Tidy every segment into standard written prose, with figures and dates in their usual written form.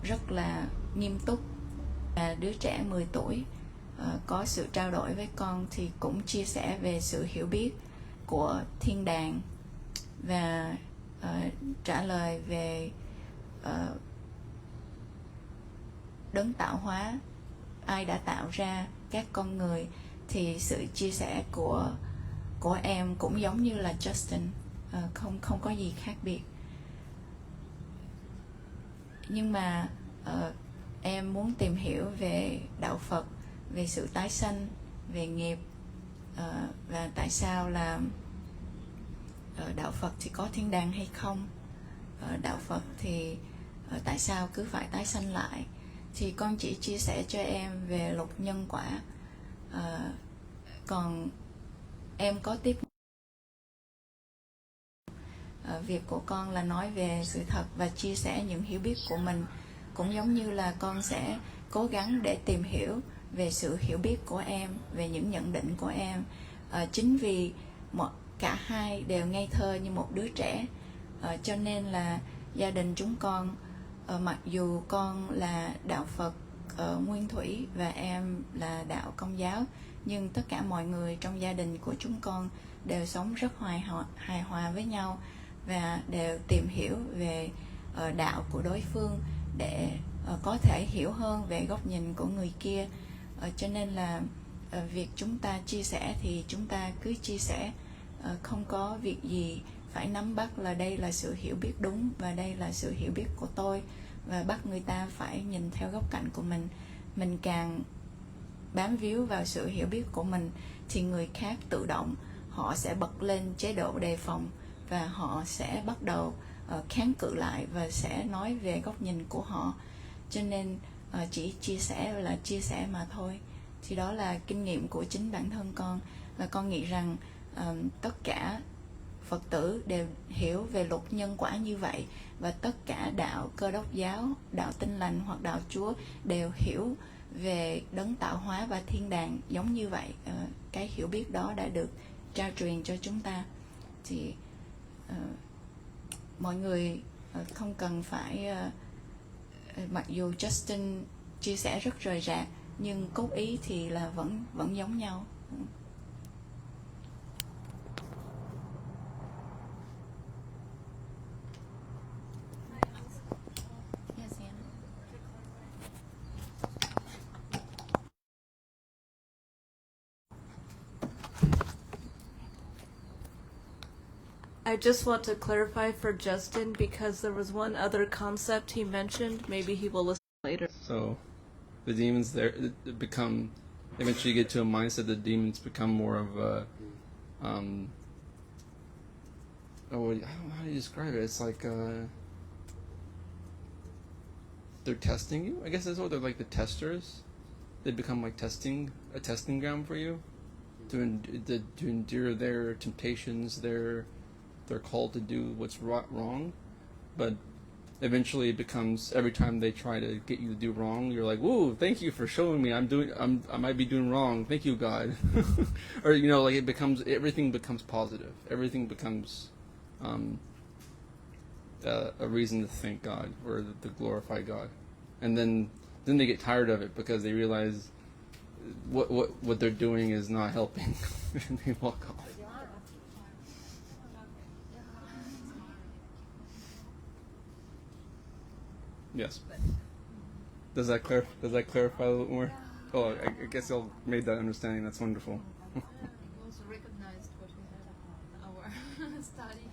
rất là nghiêm túc. Là đứa trẻ 10 tuổi có sự trao đổi với con thì cũng chia sẻ về sự hiểu biết của thiên đàng và trả lời về đấng tạo hóa, ai đã tạo ra các con người. Thì sự chia sẻ của em cũng giống như là Justin, không có gì khác biệt. Nhưng mà em muốn tìm hiểu về đạo Phật, về sự tái sanh, về nghiệp, và tại sao là đạo Phật thì có thiên đàng hay không, đạo Phật thì tại sao cứ phải tái sanh lại. Thì con chỉ chia sẻ cho em về luật nhân quả, còn em có tiếp việc của con là nói về sự thật và chia sẻ những hiểu biết của mình, cũng giống như là con sẽ cố gắng để tìm hiểu về sự hiểu biết của em, về những nhận định của em. Chính vì cả hai đều ngây thơ như một đứa trẻ, cho nên là gia đình chúng con, mặc dù con là đạo Phật Nguyên Thủy và em là đạo Công giáo, nhưng tất cả mọi người trong gia đình của chúng con đều sống rất hài hòa với nhau và đều tìm hiểu về đạo của đối phương để có thể hiểu hơn về góc nhìn của người kia. Cho nên là việc chúng ta chia sẻ thì chúng ta cứ chia sẻ, không có việc gì phải nắm bắt là đây là sự hiểu biết đúng và đây là sự hiểu biết của tôi, và bắt người ta phải nhìn theo góc cạnh của mình. Mình càng bám víu vào sự hiểu biết của mình thì người khác tự động họ sẽ bật lên chế độ đề phòng và họ sẽ bắt đầu kháng cự lại và sẽ nói về góc nhìn của họ. Cho nên chỉ chia sẻ là chia sẻ mà thôi. Thì đó là kinh nghiệm của chính bản thân con, và con nghĩ rằng tất cả Phật tử đều hiểu về luật nhân quả như vậy, và tất cả đạo Cơ Đốc giáo, đạo Tin Lành hoặc đạo Chúa đều hiểu về đấng tạo hóa và thiên đàng giống như vậy. Cái hiểu biết đó đã được trao truyền cho chúng ta. Thì mọi người không cần phải, mặc dù Justin chia sẻ rất rời rạc nhưng cốt ý thì là vẫn giống nhau. I just want to clarify for Justin because there was one other concept he mentioned. Maybe he will listen later. So the demons there become, eventually you get to a mindset the demons become more of a how do you describe it? It's like they're testing you. I guess that's what they're like, the testers. They become like a testing ground for you to endure their temptations. They're called to do what's wrong, but eventually it becomes, every time they try to get you to do wrong, you're like, "Whoa, thank you for showing me I might be doing wrong. Thank you, God." Or like everything becomes positive. Everything becomes a reason to thank God or to glorify God, and then they get tired of it because they realize what they're doing is not helping, and they walk off. Yes. Does that clarify a little bit more? Oh, I guess y'all made that understanding. That's wonderful. We also recognized what we had in our study.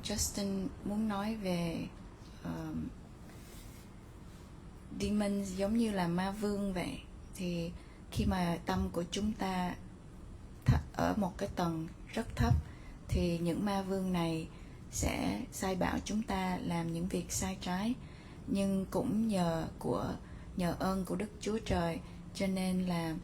Justin muốn nói về demon giống như là ma vương vậy. Thì khi mà tâm của chúng ta ở một cái tầng rất thấp thì những ma vương này sẽ sai bảo chúng ta làm những việc sai trái. Nhưng cũng nhờ ơn của Đức Chúa Trời cho nên là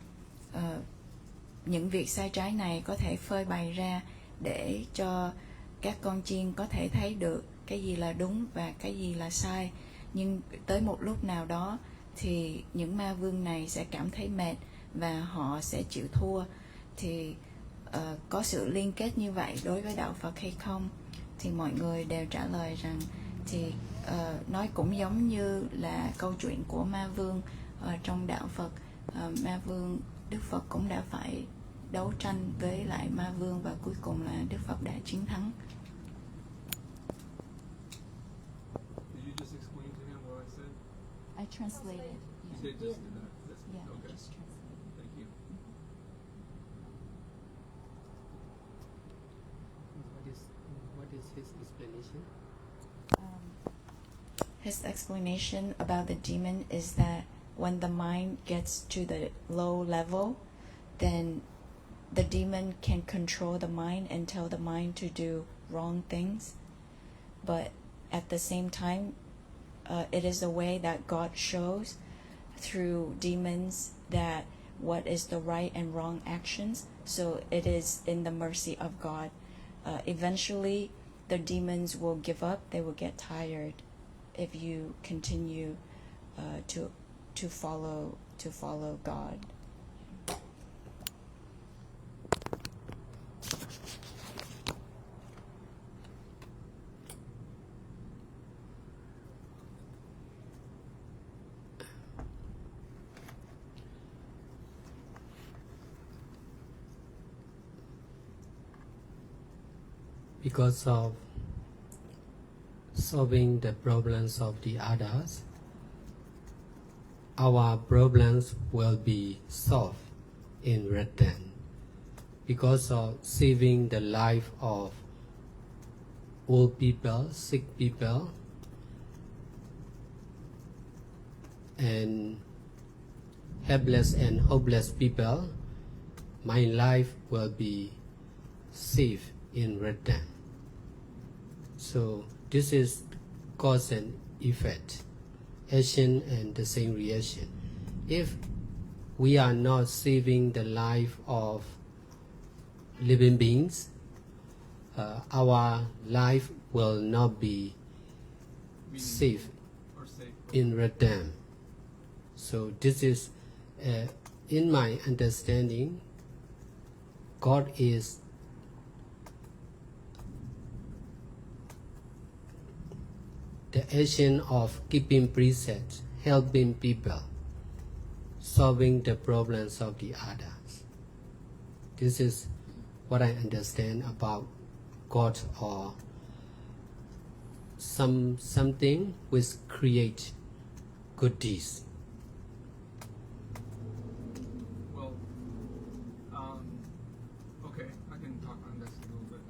những việc sai trái này có thể phơi bày ra để cho các con chiên có thể thấy được cái gì là đúng và cái gì là sai. Nhưng tới một lúc nào đó thì những ma vương này sẽ cảm thấy mệt và họ sẽ chịu thua. Thì có sự liên kết như vậy đối với đạo Phật hay không? Thì mọi người đều trả lời rằng thì nói cũng giống như là câu chuyện của ma vương trong đạo Phật. Ma vương, Đức Phật cũng đã phải đấu tranh với lại ma vương và cuối cùng là Đức Phật đã chiến thắng. Did you just explain to him what I said? I translated. You did just do that. That's Yeah, okay. just translated. Thank you. What is his explanation? His explanation about the demon is that when the mind gets to the low level, then the demon can control the mind and tell the mind to do wrong things. But at the same time, it is a way that God shows through demons that what is the right and wrong actions. So it is in the mercy of God. Eventually, the demons will give up. They will get tired if you continue to follow God. Because of solving the problems of the others, our problems will be solved in return. Because of saving the life of old people, sick people, and helpless and hopeless people, my life will be saved in return. So this is cause and effect, action and the same reaction. If we are not saving the life of living beings, our life will not be safe Or safe. in return. So this is, in my understanding, God is the action of keeping precepts, helping people, solving the problems of the others. This is what I understand about God, or something which create good deeds. Well, okay, I can talk on this a little bit.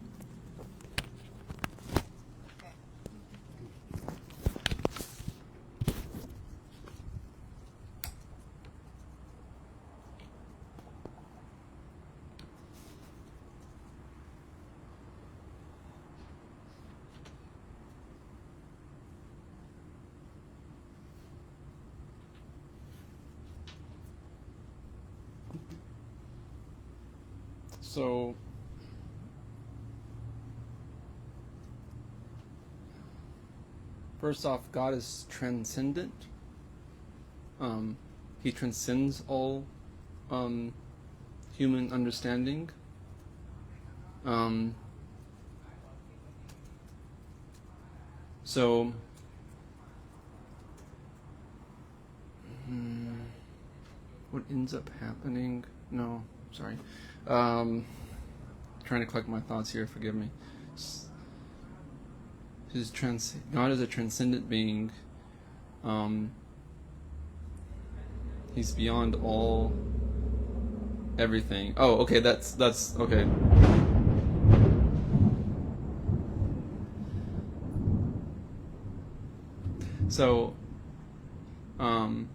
So, first off, God is transcendent. He transcends all human understanding. So, what ends up happening? No, sorry. Trying to collect my thoughts here. Forgive me. God is a transcendent being. He's beyond all everything. Oh, okay. That's okay. So, dang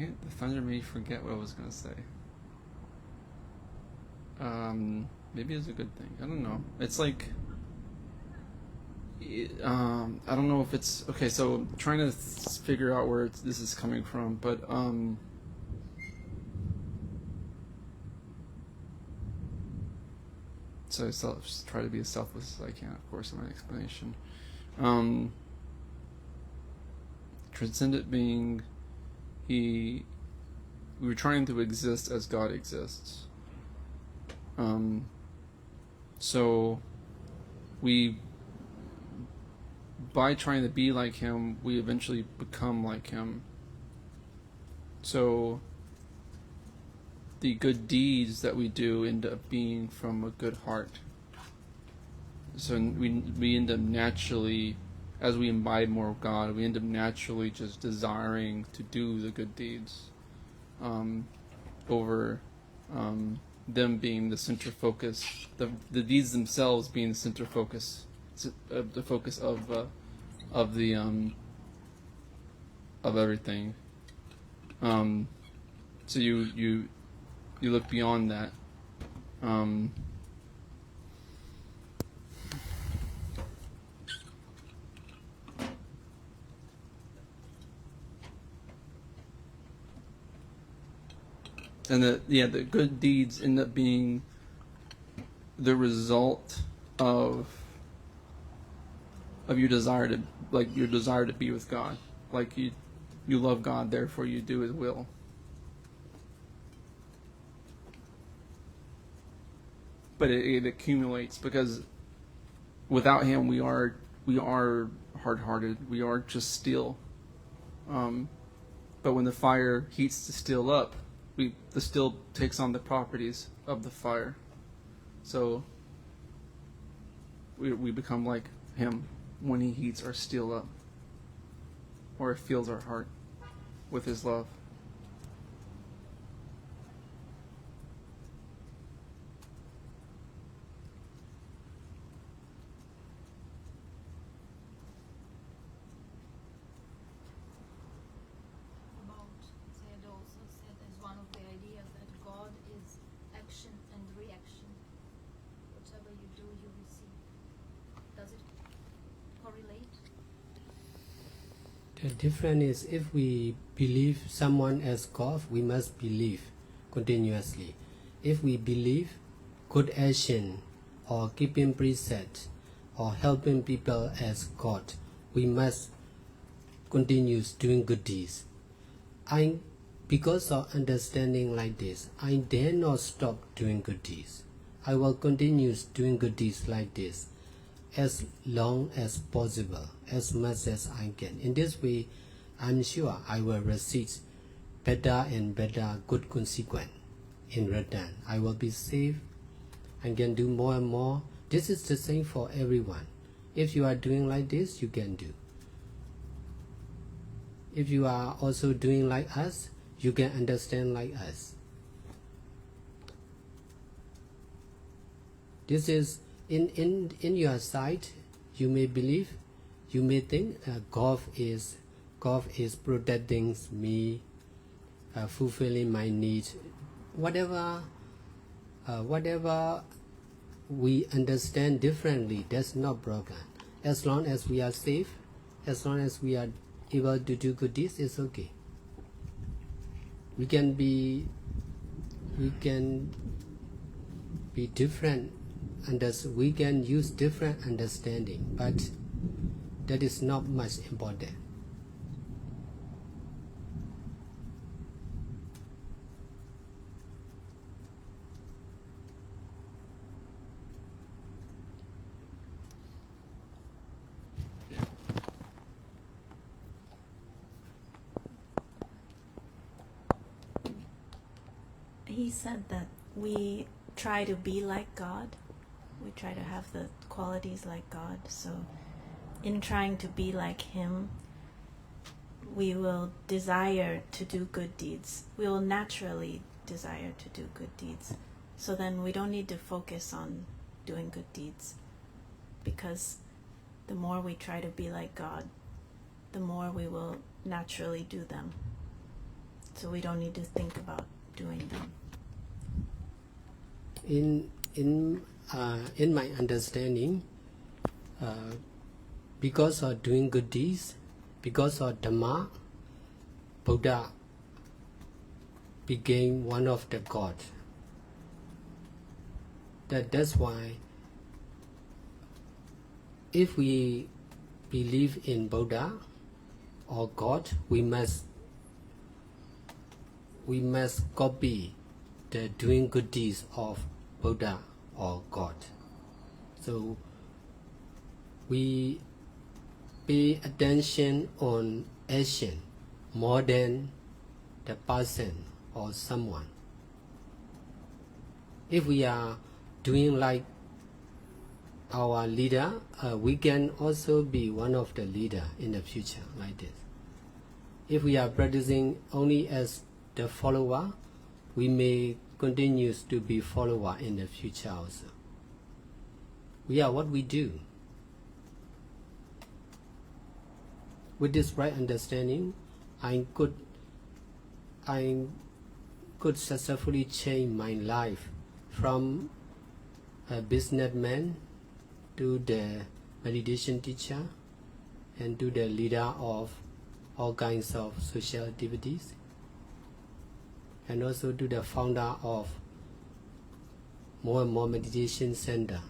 it, the thunder made me forget what I was gonna say. Maybe it's a good thing. I don't know. It's like, I don't know if it's okay. So I'm trying to figure out where this is coming from, but so try to be as selfless as I can, of course, in my explanation. transcendent being. We were trying to exist as God exists. So by trying to be like him, we eventually become like him. So the good deeds that we do end up being from a good heart. So we end up naturally, as we imbibe more of God, we end up naturally just desiring to do the good deeds over them being the center focus, the deeds themselves being the center focus, the focus of everything. So you look beyond that. And the good deeds end up being the result of your desire to be with God. Like you love God, therefore you do His will. But it accumulates, because without Him we are hard-hearted. We are just steel. But when the fire heats the steel up, the steel takes on the properties of the fire. So we become like Him when He heats our steel up, or fills our heart with His love. About Zed also said as one of the ideas that God is action and reaction. Whatever you do, you receive. Does it correlate? The difference is, if we believe someone as God, we must believe continuously. If we believe good action or keeping precepts or helping people as God, we must continue doing good deeds. Because of understanding like this, I dare not stop doing good deeds. I will continue doing good deeds like this as long as possible, as much as I can. In this way, I'm sure I will receive better and better good consequence in return. I will be safe and can do more and more. This is the same for everyone. If you are doing like this, you can do. If you are also doing like us, you can understand like us. This is in your sight. You may believe, you may think God is protecting me, fulfilling my needs. Whatever we understand differently, that's not broken. As long as we are safe, as long as we are able to do good deeds, it's okay. We can be different, and we can use different understanding, but that is not much important. He said that we try to be like God. We try to have the qualities like God. So in trying to be like Him, we will desire to do good deeds. We will naturally desire to do good deeds. So then we don't need to focus on doing good deeds, because the more we try to be like God, the more we will naturally do them. So we don't need to think about doing them. In my understanding, because of doing good deeds, because of Dhamma, Buddha became one of the gods. That's why, if we believe in Buddha, or God, we must copy the doing good deeds of Buddha or God. So we pay attention on action more than the person or someone. If we are doing like our leader, we can also be one of the leader in the future like this. If we are practicing only as the follower, we may continue to be follower in the future also. We are what we do. With this right understanding, I could successfully change my life from a businessman to the meditation teacher and to the leader of all kinds of social activities, and also to the founder of more and more meditation center.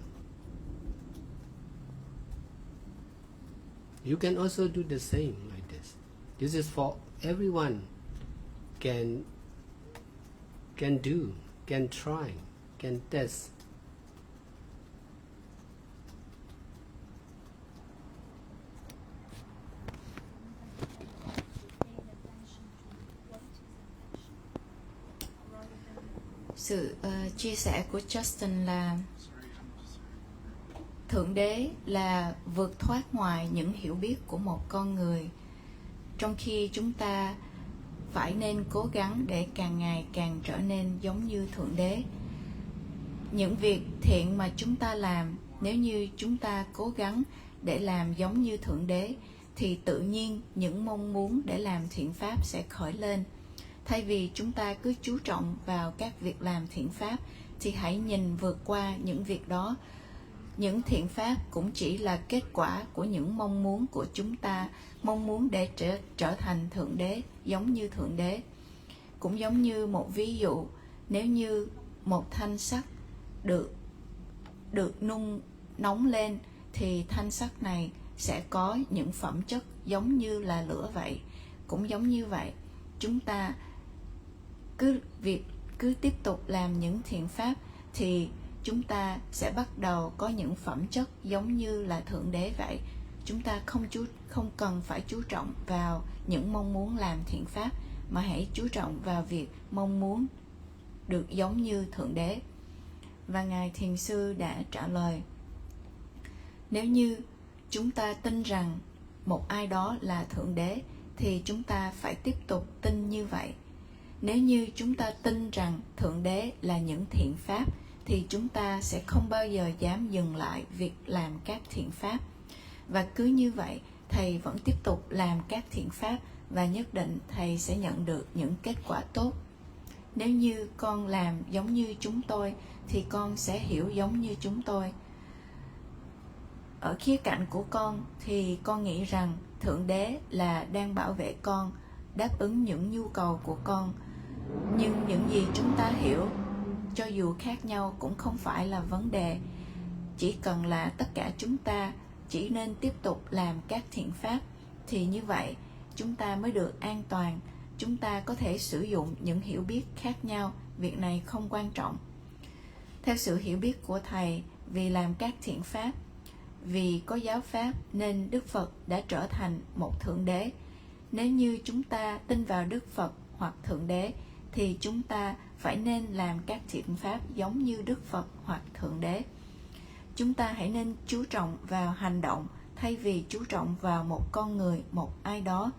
You can also do the same like this. This is for everyone can do, can try, can test. Paying attention to what is affection rather than Sự chia sẻ của Justin là Thượng Đế là vượt thoát ngoài những hiểu biết của một con người, trong khi chúng ta phải nên cố gắng để càng ngày càng trở nên giống như Thượng Đế. Những việc thiện mà chúng ta làm, nếu như chúng ta cố gắng để làm giống như Thượng Đế, thì tự nhiên những mong muốn để làm thiện pháp sẽ khởi lên. Thay vì chúng ta cứ chú trọng vào các việc làm thiện pháp, thì hãy nhìn vượt qua những việc đó. Những thiện pháp cũng chỉ là kết quả của những mong muốn của chúng ta, mong muốn để trở thành Thượng Đế, giống như Thượng Đế. Cũng giống như một ví dụ, nếu như một thanh sắt được nóng lên, thì thanh sắt này sẽ có những phẩm chất giống như là lửa vậy. Cũng giống như vậy, chúng ta cứ tiếp tục làm những thiện pháp, thì chúng ta sẽ bắt đầu có những phẩm chất giống như là Thượng Đế vậy. Chúng ta không cần phải chú trọng vào những mong muốn làm thiện pháp, mà hãy chú trọng vào việc mong muốn được giống như Thượng Đế. Và Ngài Thiền Sư đã trả lời, nếu như chúng ta tin rằng một ai đó là Thượng Đế, thì chúng ta phải tiếp tục tin như vậy. Nếu như chúng ta tin rằng Thượng Đế là những thiện pháp, thì chúng ta sẽ không bao giờ dám dừng lại việc làm các thiện pháp. Và cứ như vậy, Thầy vẫn tiếp tục làm các thiện pháp, và nhất định Thầy sẽ nhận được những kết quả tốt. Nếu như con làm giống như chúng tôi, thì con sẽ hiểu giống như chúng tôi. Ở khía cạnh của con, thì con nghĩ rằng Thượng Đế là đang bảo vệ con, đáp ứng những nhu cầu của con. Nhưng những gì chúng ta hiểu, cho dù khác nhau, cũng không phải là vấn đề. Chỉ cần là tất cả chúng ta chỉ nên tiếp tục làm các thiện pháp, thì như vậy chúng ta mới được an toàn. Chúng ta có thể sử dụng những hiểu biết khác nhau, việc này không quan trọng. Theo sự hiểu biết của Thầy, vì làm các thiện pháp, vì có giáo pháp, nên Đức Phật đã trở thành một Thượng Đế. Nếu như chúng ta tin vào Đức Phật hoặc Thượng Đế, thì chúng ta phải nên làm các thiện pháp giống như Đức Phật hoặc Thượng Đế. Chúng ta hãy nên chú trọng vào hành động, thay vì chú trọng vào một con người, một ai đó.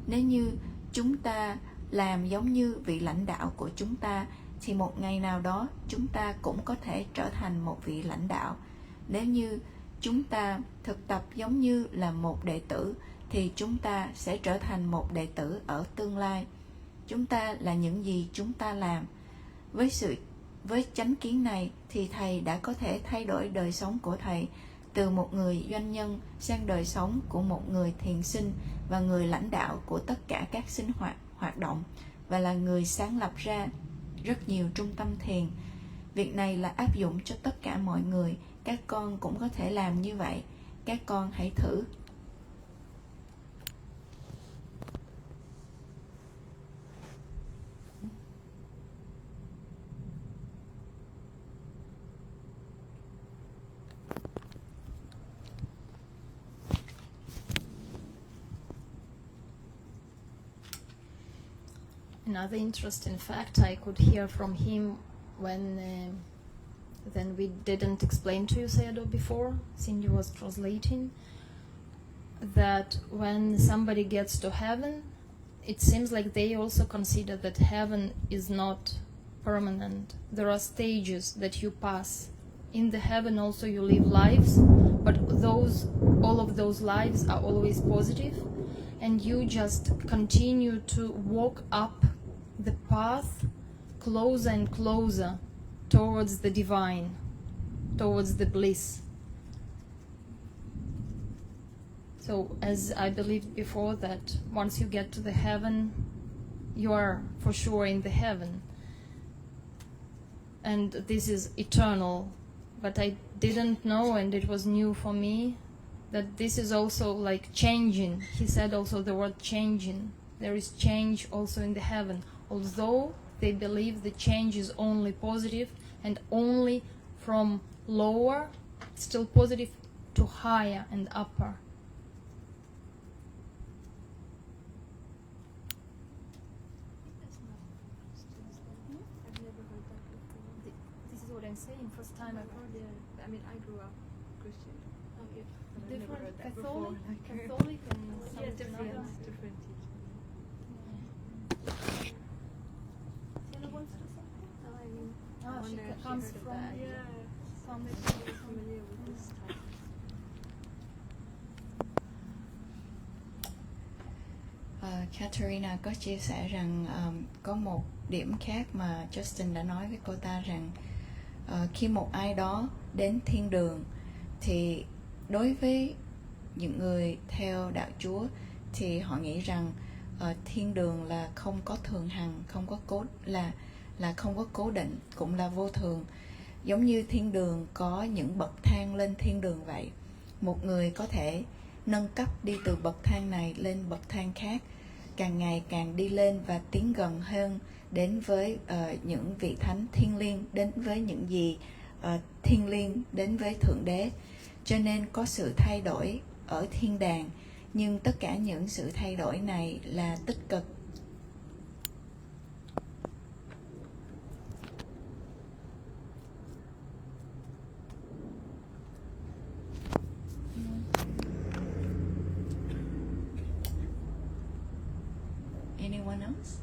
Nếu như chúng ta làm giống như vị lãnh đạo của chúng ta, thì một ngày nào đó chúng ta cũng có thể trở thành một vị lãnh đạo. Nếu như chúng ta thực tập giống như là một đệ tử, thì chúng ta sẽ trở thành một đệ tử ở tương lai. Chúng ta là những gì chúng ta làm. Với chánh kiến này, thì Thầy đã có thể thay đổi đời sống của Thầy từ một người doanh nhân sang đời sống của một người thiền sinh và người lãnh đạo của tất cả các sinh hoạt động, và là người sáng lập ra rất nhiều trung tâm thiền. Việc này là áp dụng cho tất cả mọi người. Các con cũng có thể làm như vậy. Các con hãy thử. Another interesting fact I could hear from him when then we didn't explain to you, Sayadaw, before, Cindy was translating, that when somebody gets to heaven, it seems like they also consider that heaven is not permanent. There are stages that you pass. In the heaven also you live lives, but all of those lives are always positive, and you just continue to walk up the path closer and closer towards the divine, towards the bliss. So as I believed before, that once you get to the heaven, you are for sure in the heaven. And this is eternal. But I didn't know, and it was new for me, that this is also like changing. He said also the word changing. There is change also in the heaven. Although they believe the change is only positive and only from lower, still positive, to higher and upper. This is what I'm saying. First time I've heard it. I mean, I grew up Christian. Okay. But I've never Different heard that Catholic, before. Like, Catholic and yeah, something different else. teaching. Sienna wants to say something? No, I mean, I Ah, she wonder if comes heard of from that. yeah. I'm Comes actually familiar with this type. Katerina có chia sẻ rằng có một điểm khác mà Justin đã nói với cô ta rằng khi một ai đó đến thiên đường thì đối với những người theo đạo Chúa thì họ nghĩ rằng thiên đường là không có thường hằng, không có không có cố định, cũng là vô thường. Giống như thiên đường có những bậc thang lên thiên đường vậy. Một người có thể nâng cấp đi từ bậc thang này lên bậc thang khác, càng ngày càng đi lên và tiến gần hơn đến với những vị thánh thiêng liêng, đến với những gì thiêng liêng, đến với Thượng Đế. Cho nên có sự thay đổi ở thiên đàng, nhưng tất cả những sự thay đổi này là tích cực. Anyone else?